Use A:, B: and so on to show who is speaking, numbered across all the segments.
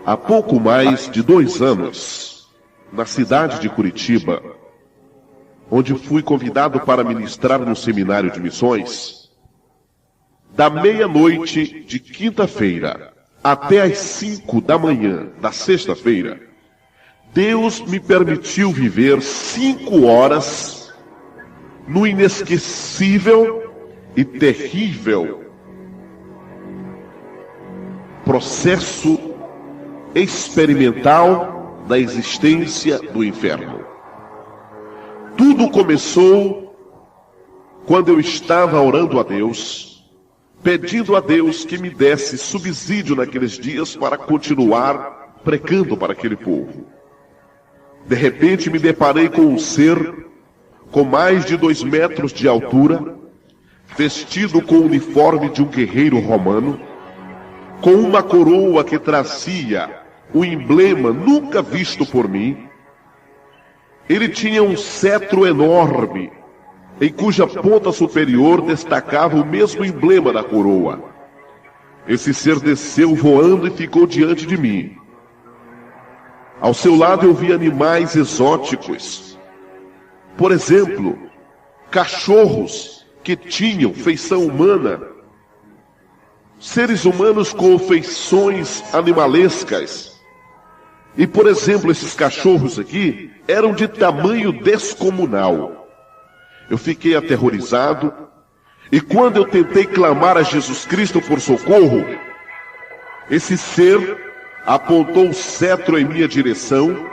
A: Há pouco mais de 2 anos, na cidade de Curitiba, onde fui convidado para ministrar no seminário de missões, da meia-noite de quinta-feira até às 5 da manhã da sexta-feira, Deus me permitiu viver 5 horas no inesquecível e terrível processo experimental da existência do inferno. Tudo começou quando eu estava orando a Deus, pedindo a Deus que me desse subsídio naqueles dias para continuar pregando para aquele povo. De repente me deparei com um ser com mais de 2 metros de altura, vestido com o uniforme de um guerreiro romano, com uma coroa que trazia o emblema nunca visto por mim. Ele tinha um cetro enorme, em cuja ponta superior destacava o mesmo emblema da coroa. Esse ser desceu voando e ficou diante de mim. Ao seu lado eu vi animais exóticos. Por exemplo, cachorros que tinham feição humana, seres humanos com feições animalescas. E, por exemplo, esses cachorros aqui eram de tamanho descomunal. Eu fiquei aterrorizado, e quando eu tentei clamar a Jesus Cristo por socorro, esse ser apontou o cetro em minha direção.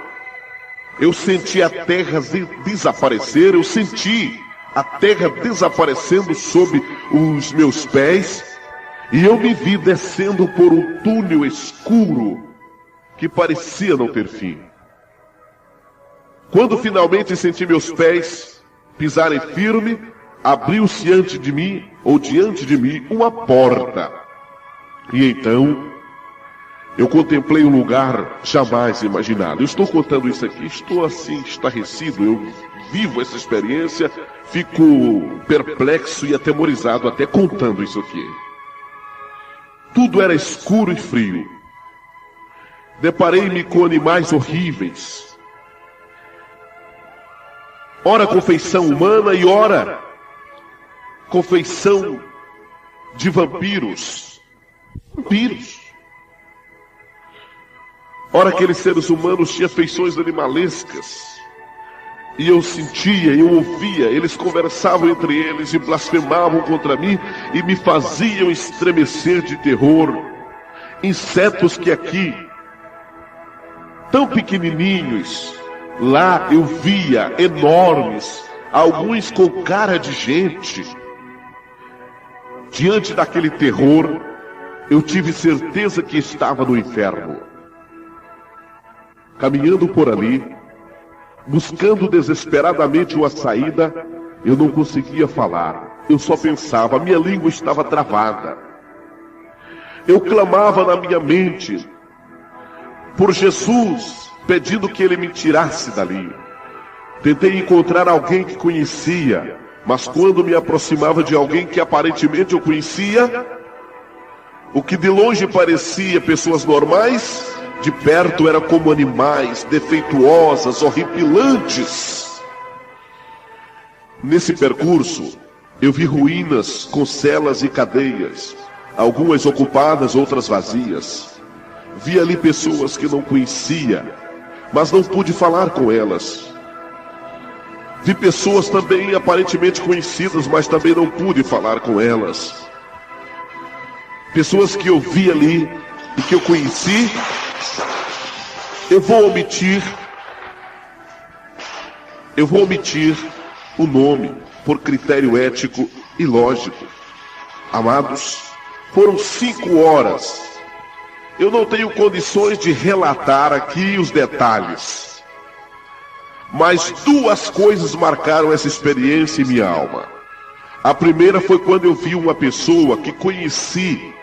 A: Eu senti a terra desaparecer, eu senti a terra desaparecendo sob os meus pés, e eu me vi descendo por um túnel escuro que parecia não ter fim. Quando finalmente senti meus pés pisarem firme, abriu-se diante de mim uma porta. E então eu contemplei um lugar jamais imaginado. Eu estou contando isso aqui, estou assim estarrecido, eu vivo essa experiência, fico perplexo e atemorizado até contando isso aqui. Tudo era escuro e frio. Deparei-me com animais horríveis, ora com feição humana e ora com feição de vampiros. Ora aqueles seres humanos tinham feições animalescas, e eu sentia, eu ouvia, eles conversavam entre eles e blasfemavam contra mim e me faziam estremecer de terror. Insetos que aqui, tão pequenininhos, lá eu via enormes, alguns com cara de gente. Diante daquele terror, eu tive certeza que estava no inferno. Caminhando por ali, buscando desesperadamente uma saída, eu não conseguia falar. Eu só pensava, a minha língua estava travada. Eu clamava na minha mente por Jesus, pedindo que ele me tirasse dali. Tentei encontrar alguém que conhecia, mas quando me aproximava de alguém que aparentemente eu conhecia, o que de longe parecia pessoas normais, de perto era como animais, defeituosas, horripilantes. Nesse percurso, eu vi ruínas com celas e cadeias, algumas ocupadas, outras vazias. Vi ali pessoas que não conhecia, mas não pude falar com elas. Vi pessoas também aparentemente conhecidas, mas também não pude falar com elas. Pessoas que eu vi ali e que eu conheci, eu vou omitir o nome por critério ético e lógico. Amados, foram 5 horas. Eu não tenho condições de relatar aqui os detalhes, mas 2 coisas marcaram essa experiência em minha alma. A primeira foi quando eu vi uma pessoa que conheci,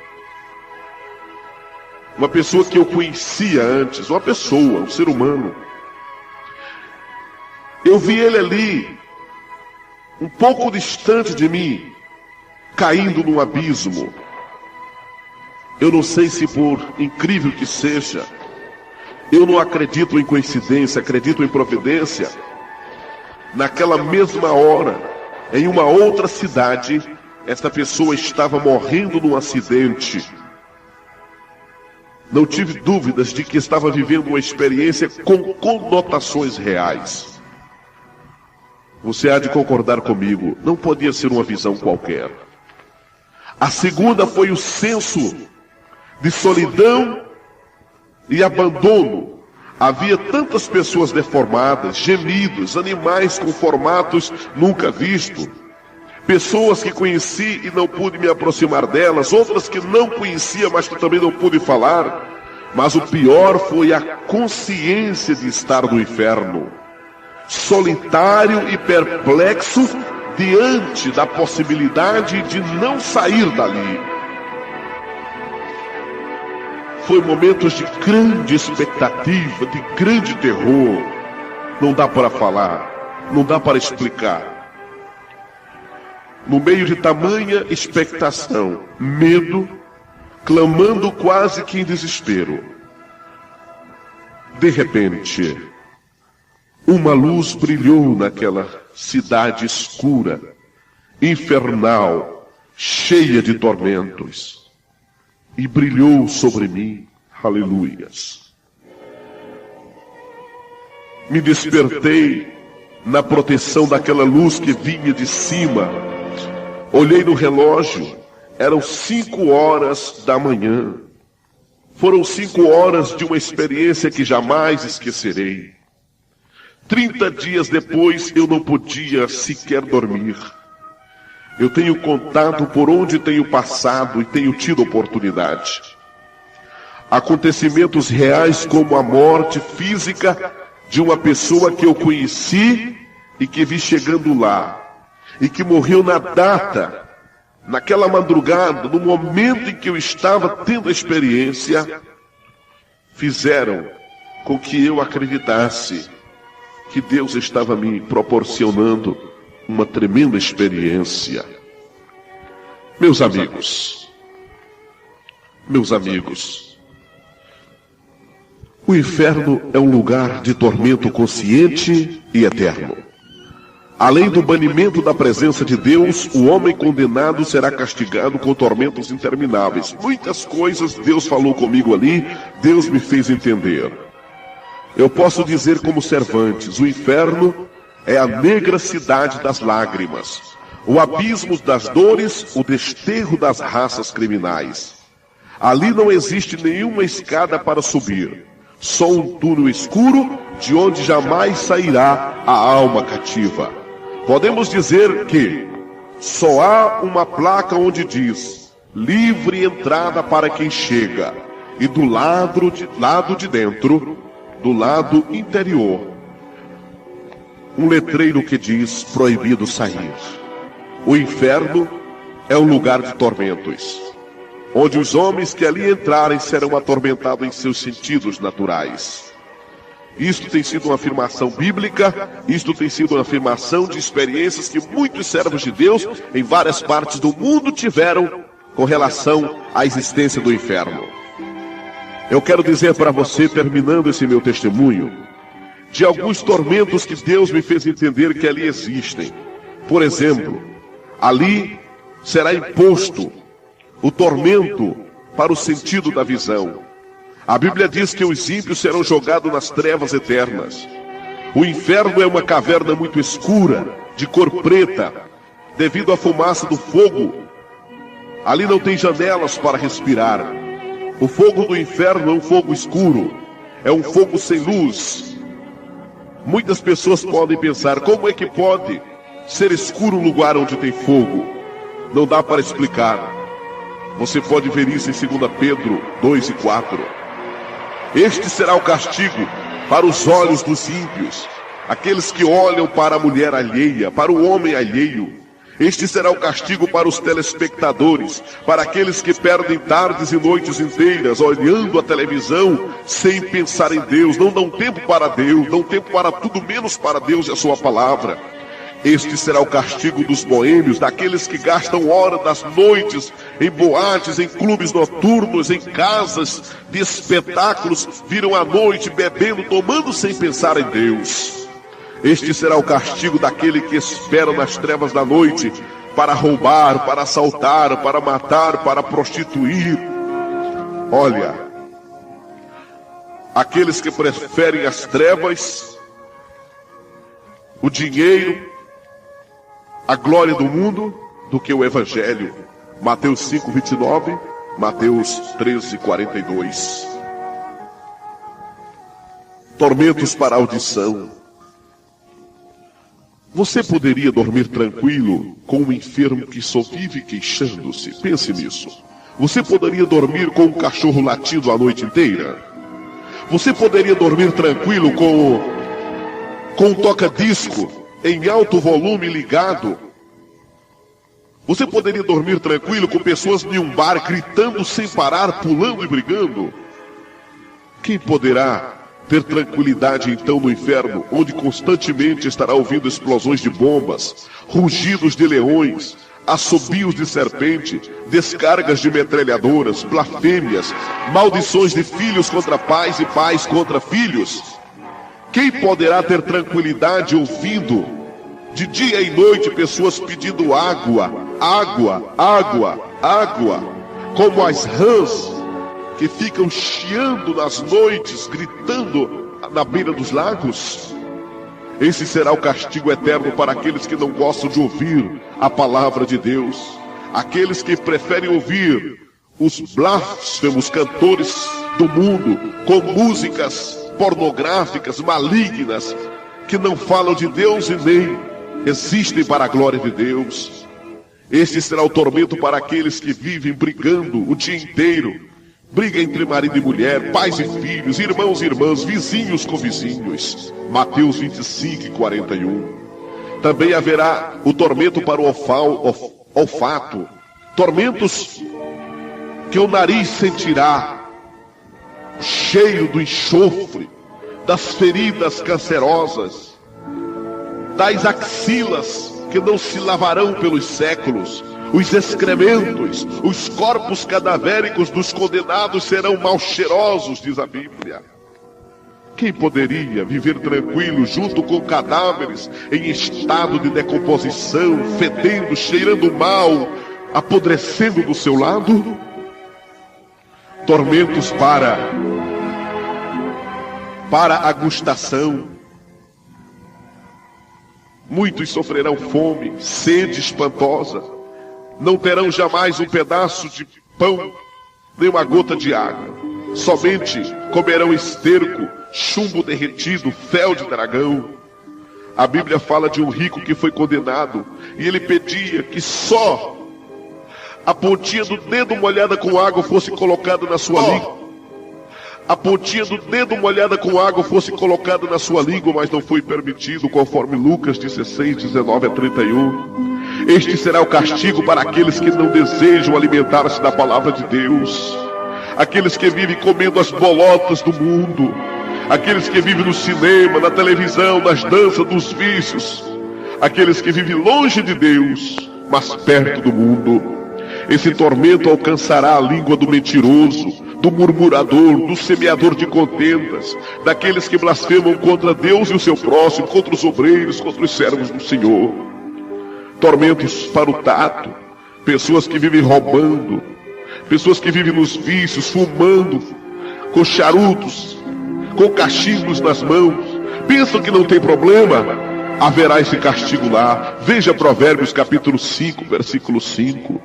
A: uma pessoa que eu conhecia antes, uma pessoa, um ser humano. Eu vi ele ali, um pouco distante de mim, caindo num abismo. Eu não sei se, por incrível que seja, Eu não acredito em coincidência, acredito em providência. Naquela mesma hora, em uma outra cidade, esta pessoa estava morrendo num acidente. Não tive dúvidas de que estava vivendo uma experiência com conotações reais. Você há de concordar comigo, não podia ser uma visão qualquer. A segunda foi o senso de solidão e abandono. Havia tantas pessoas deformadas, gemidos, animais com formatos nunca vistos. Pessoas que conheci e não pude me aproximar delas, outras que não conhecia, mas que também não pude falar. Mas o pior foi a consciência de estar no inferno, solitário e perplexo diante da possibilidade de não sair dali. Foi momentos de grande expectativa, de grande terror. Não dá para falar, não dá para explicar. No meio de tamanha expectação, medo, clamando quase que em desespero. De repente, uma luz brilhou naquela cidade escura, infernal, cheia de tormentos, e brilhou sobre mim. Aleluias. Me despertei na proteção daquela luz que vinha de cima. Olhei no relógio, eram 5 horas da manhã. Foram 5 horas de uma experiência que jamais esquecerei. 30 dias depois eu não podia sequer dormir. Eu tenho contado por onde tenho passado e tenho tido oportunidade. Acontecimentos reais como a morte física de uma pessoa que eu conheci e que vi chegando lá. E que morreu na data, naquela madrugada, no momento em que eu estava tendo a experiência, fizeram com que eu acreditasse que Deus estava me proporcionando uma tremenda experiência. Meus amigos, o inferno é um lugar de tormento consciente e eterno. Além do banimento da presença de Deus, o homem condenado será castigado com tormentos intermináveis. Muitas coisas Deus falou comigo ali, Deus me fez entender. Eu posso dizer como Cervantes, o inferno é a negra cidade das lágrimas, o abismo das dores, o desterro das raças criminais. Ali não existe nenhuma escada para subir, só um túnel escuro de onde jamais sairá a alma cativa. Podemos dizer que só há uma placa onde diz livre entrada para quem chega, e do lado de dentro, do lado interior, um letreiro que diz proibido sair. O inferno é um lugar de tormentos, onde os homens que ali entrarem serão atormentados em seus sentidos naturais. Isto tem sido uma afirmação bíblica, isto tem sido uma afirmação de experiências que muitos servos de Deus em várias partes do mundo tiveram com relação à existência do inferno. Eu quero dizer para você, terminando esse meu testemunho, de alguns tormentos que Deus me fez entender que ali existem. Por exemplo, ali será imposto o tormento para o sentido da visão. A Bíblia diz que os ímpios serão jogados nas trevas eternas. O inferno é uma caverna muito escura, de cor preta, devido à fumaça do fogo. Ali não tem janelas para respirar. O fogo do inferno é um fogo escuro, é um fogo sem luz. Muitas pessoas podem pensar, como é que pode ser escuro um lugar onde tem fogo? Não dá para explicar. Você pode ver isso em 2 Pedro 2 e 4. Este será o castigo para os olhos dos ímpios, aqueles que olham para a mulher alheia, para o homem alheio. Este será o castigo para os telespectadores, para aqueles que perdem tardes e noites inteiras olhando a televisão sem pensar em Deus, não dão tempo para Deus, dão tempo para tudo menos para Deus e a sua palavra. Este será o castigo dos boêmios, daqueles que gastam hora das noites em boates, em clubes noturnos, em casas de espetáculos, viram à noite bebendo, tomando sem pensar em Deus. Este será o castigo daquele que espera nas trevas da noite para roubar, para assaltar, para matar, para prostituir. Olha, aqueles que preferem as trevas, o dinheiro, a glória do mundo, do que o Evangelho. Mateus 5:29, Mateus 13:42. Tormentos para a audição. Você poderia dormir tranquilo com um enfermo que só vive queixando-se? Pense nisso. Você poderia dormir com um cachorro latindo a noite inteira? Você poderia dormir tranquilo com um toca-disco em alto volume ligado? Você poderia dormir tranquilo com pessoas em um bar gritando sem parar, pulando e brigando? Quem poderá ter tranquilidade então no inferno, onde constantemente estará ouvindo explosões de bombas, rugidos de leões, assobios de serpente, descargas de metralhadoras, blasfêmias, maldições de filhos contra pais e pais contra filhos? Quem poderá ter tranquilidade ouvindo de dia e noite pessoas pedindo água, água, água, água, como as rãs que ficam chiando nas noites, gritando na beira dos lagos? Esse será o castigo eterno para aqueles que não gostam de ouvir a palavra de Deus, aqueles que preferem ouvir os blasfemos cantores do mundo com músicas pornográficas, malignas, que não falam de Deus e nem existem para a glória de Deus. Este será o tormento para aqueles que vivem brigando o dia inteiro. Briga entre marido e mulher, pais e filhos, irmãos e irmãs, vizinhos com vizinhos. Mateus 25:41. Também haverá o tormento para o olfato. Tormentos que o nariz sentirá o cheiro do enxofre, das feridas cancerosas, das axilas que não se lavarão pelos séculos. Os excrementos, os corpos cadavéricos dos condenados serão mal cheirosos, diz a Bíblia. Quem poderia viver tranquilo junto com cadáveres em estado de decomposição, fedendo, cheirando mal, apodrecendo do seu lado? Tormentos para a gustação. Muitos sofrerão fome, sede espantosa. Não terão jamais um pedaço de pão, nem uma gota de água. Somente comerão esterco, chumbo derretido, fel de dragão. A Bíblia fala de um rico que foi condenado, e ele pedia que só a pontinha do dedo molhada com água fosse colocada na sua língua. A pontinha do dedo molhada com água fosse colocada na sua língua, mas não foi permitido, conforme Lucas 16:19-31. Este será o castigo para aqueles que não desejam alimentar-se da palavra de Deus, aqueles que vivem comendo as bolotas do mundo, aqueles que vivem no cinema, na televisão, nas danças, dos vícios, aqueles que vivem longe de Deus, mas perto do mundo. Esse tormento alcançará a língua do mentiroso, do murmurador, do semeador de contendas, daqueles que blasfemam contra Deus e o seu próximo, contra os obreiros, contra os servos do Senhor. Tormentos para o tato, pessoas que vivem roubando, pessoas que vivem nos vícios, fumando, com charutos, com cachimbos nas mãos, pensam que não tem problema. Haverá esse castigo lá. Veja Provérbios capítulo 5, versículo 5.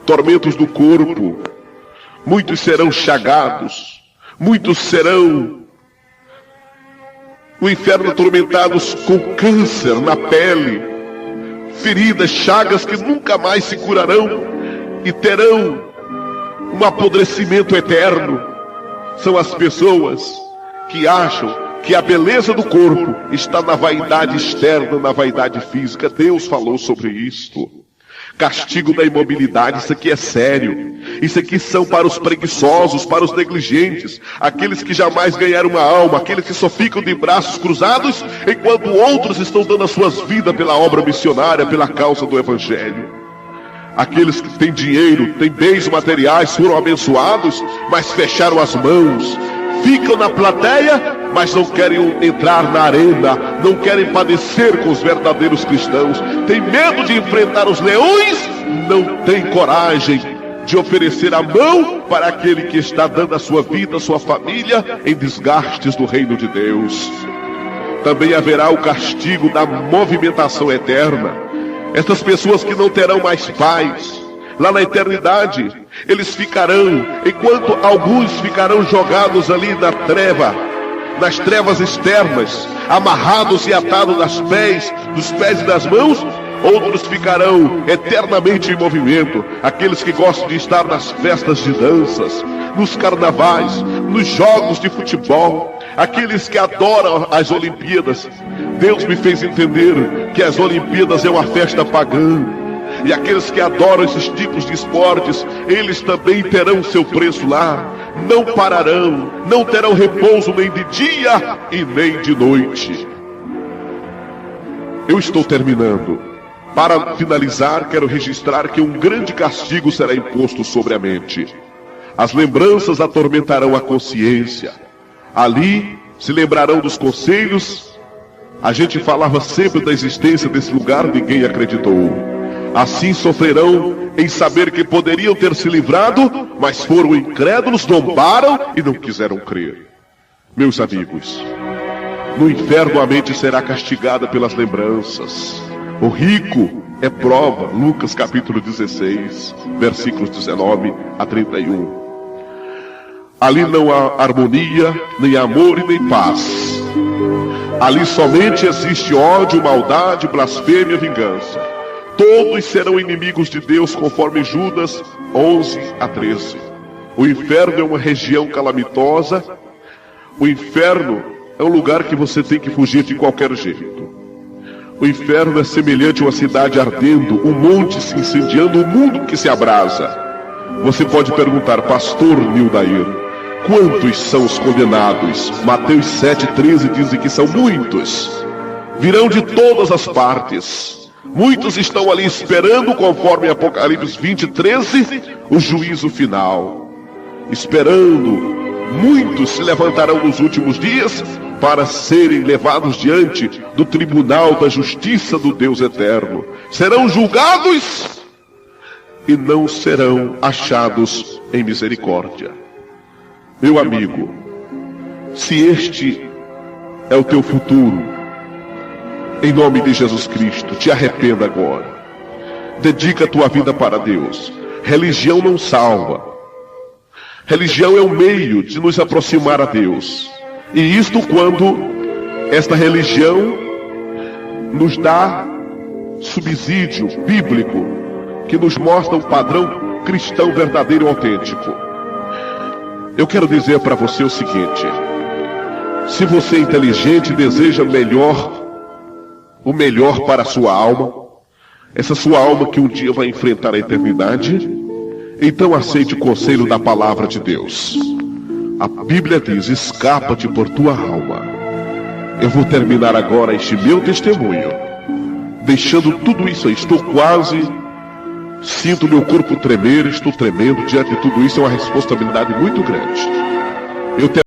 A: Tormentos do corpo. Muitos serão chagados, muitos serão no inferno atormentados com câncer na pele, feridas, chagas que nunca mais se curarão e terão um apodrecimento eterno. São as pessoas que acham que a beleza do corpo está na vaidade externa, na vaidade física. Deus falou sobre isto. Castigo da imobilidade, isso aqui é sério. Isso aqui são para os preguiçosos, para os negligentes, aqueles que jamais ganharam uma alma, aqueles que só ficam de braços cruzados, enquanto outros estão dando as suas vidas pela obra missionária, pela causa do Evangelho. Aqueles que têm dinheiro, têm bens materiais, foram abençoados, mas fecharam as mãos, ficam na plateia, mas não querem entrar na arena, não querem padecer com os verdadeiros cristãos, têm medo de enfrentar os leões, não têm coragem de oferecer a mão para aquele que está dando a sua vida, a sua família, em desgastes do reino de Deus. Também haverá o castigo da movimentação eterna. Essas pessoas que não terão mais paz, lá na eternidade, eles ficarão, enquanto alguns ficarão jogados ali na treva, nas trevas externas, amarrados e atados dos pés e das mãos, outros ficarão eternamente em movimento, aqueles que gostam de estar nas festas de danças, nos carnavais, nos jogos de futebol, aqueles que adoram as Olimpíadas. Deus me fez entender que as Olimpíadas é uma festa pagã, e aqueles que adoram esses tipos de esportes, eles também terão seu preço lá, não pararão, não terão repouso nem de dia e nem de noite. Eu estou terminando. Para finalizar, quero registrar que um grande castigo será imposto sobre a mente. As lembranças atormentarão a consciência. Ali se lembrarão dos conselhos. A gente falava sempre da existência desse lugar, ninguém acreditou. Assim sofrerão em saber que poderiam ter se livrado, mas foram incrédulos, zombaram e não quiseram crer. Meus amigos, no inferno a mente será castigada pelas lembranças. O rico é prova, Lucas capítulo 16, versículos 19 a 31. Ali não há harmonia, nem amor e nem paz. Ali somente existe ódio, maldade, blasfêmia, vingança. Todos serão inimigos de Deus, conforme Judas 11 a 13. O inferno é uma região calamitosa. O inferno é um lugar que você tem que fugir de qualquer jeito. O inferno é semelhante a uma cidade ardendo, um monte se incendiando, um mundo que se abrasa. Você pode perguntar, pastor Nildair, quantos são os condenados? Mateus 7,13 diz que são muitos. Virão de todas as partes. Muitos estão ali esperando, conforme Apocalipse 20:13, o juízo final. Esperando. Muitos se levantarão nos últimos dias para serem levados diante do tribunal da justiça do Deus eterno. Serão julgados e não serão achados em misericórdia. Meu amigo, se este é o teu futuro, em nome de Jesus Cristo, te arrependa agora. Dedica a tua vida para Deus. Religião não salva. Religião é um meio de nos aproximar a Deus. E isto quando esta religião nos dá subsídio bíblico, que nos mostra um padrão cristão verdadeiro e autêntico. Eu quero dizer para você o seguinte: se você é inteligente e deseja o melhor para a sua alma, essa sua alma que um dia vai enfrentar a eternidade, então aceite o conselho da palavra de Deus. A Bíblia diz: escapa-te por tua alma. Eu vou terminar agora este meu testemunho, deixando tudo isso aí. Sinto meu corpo tremer, estou tremendo diante de tudo isso. É uma responsabilidade muito grande.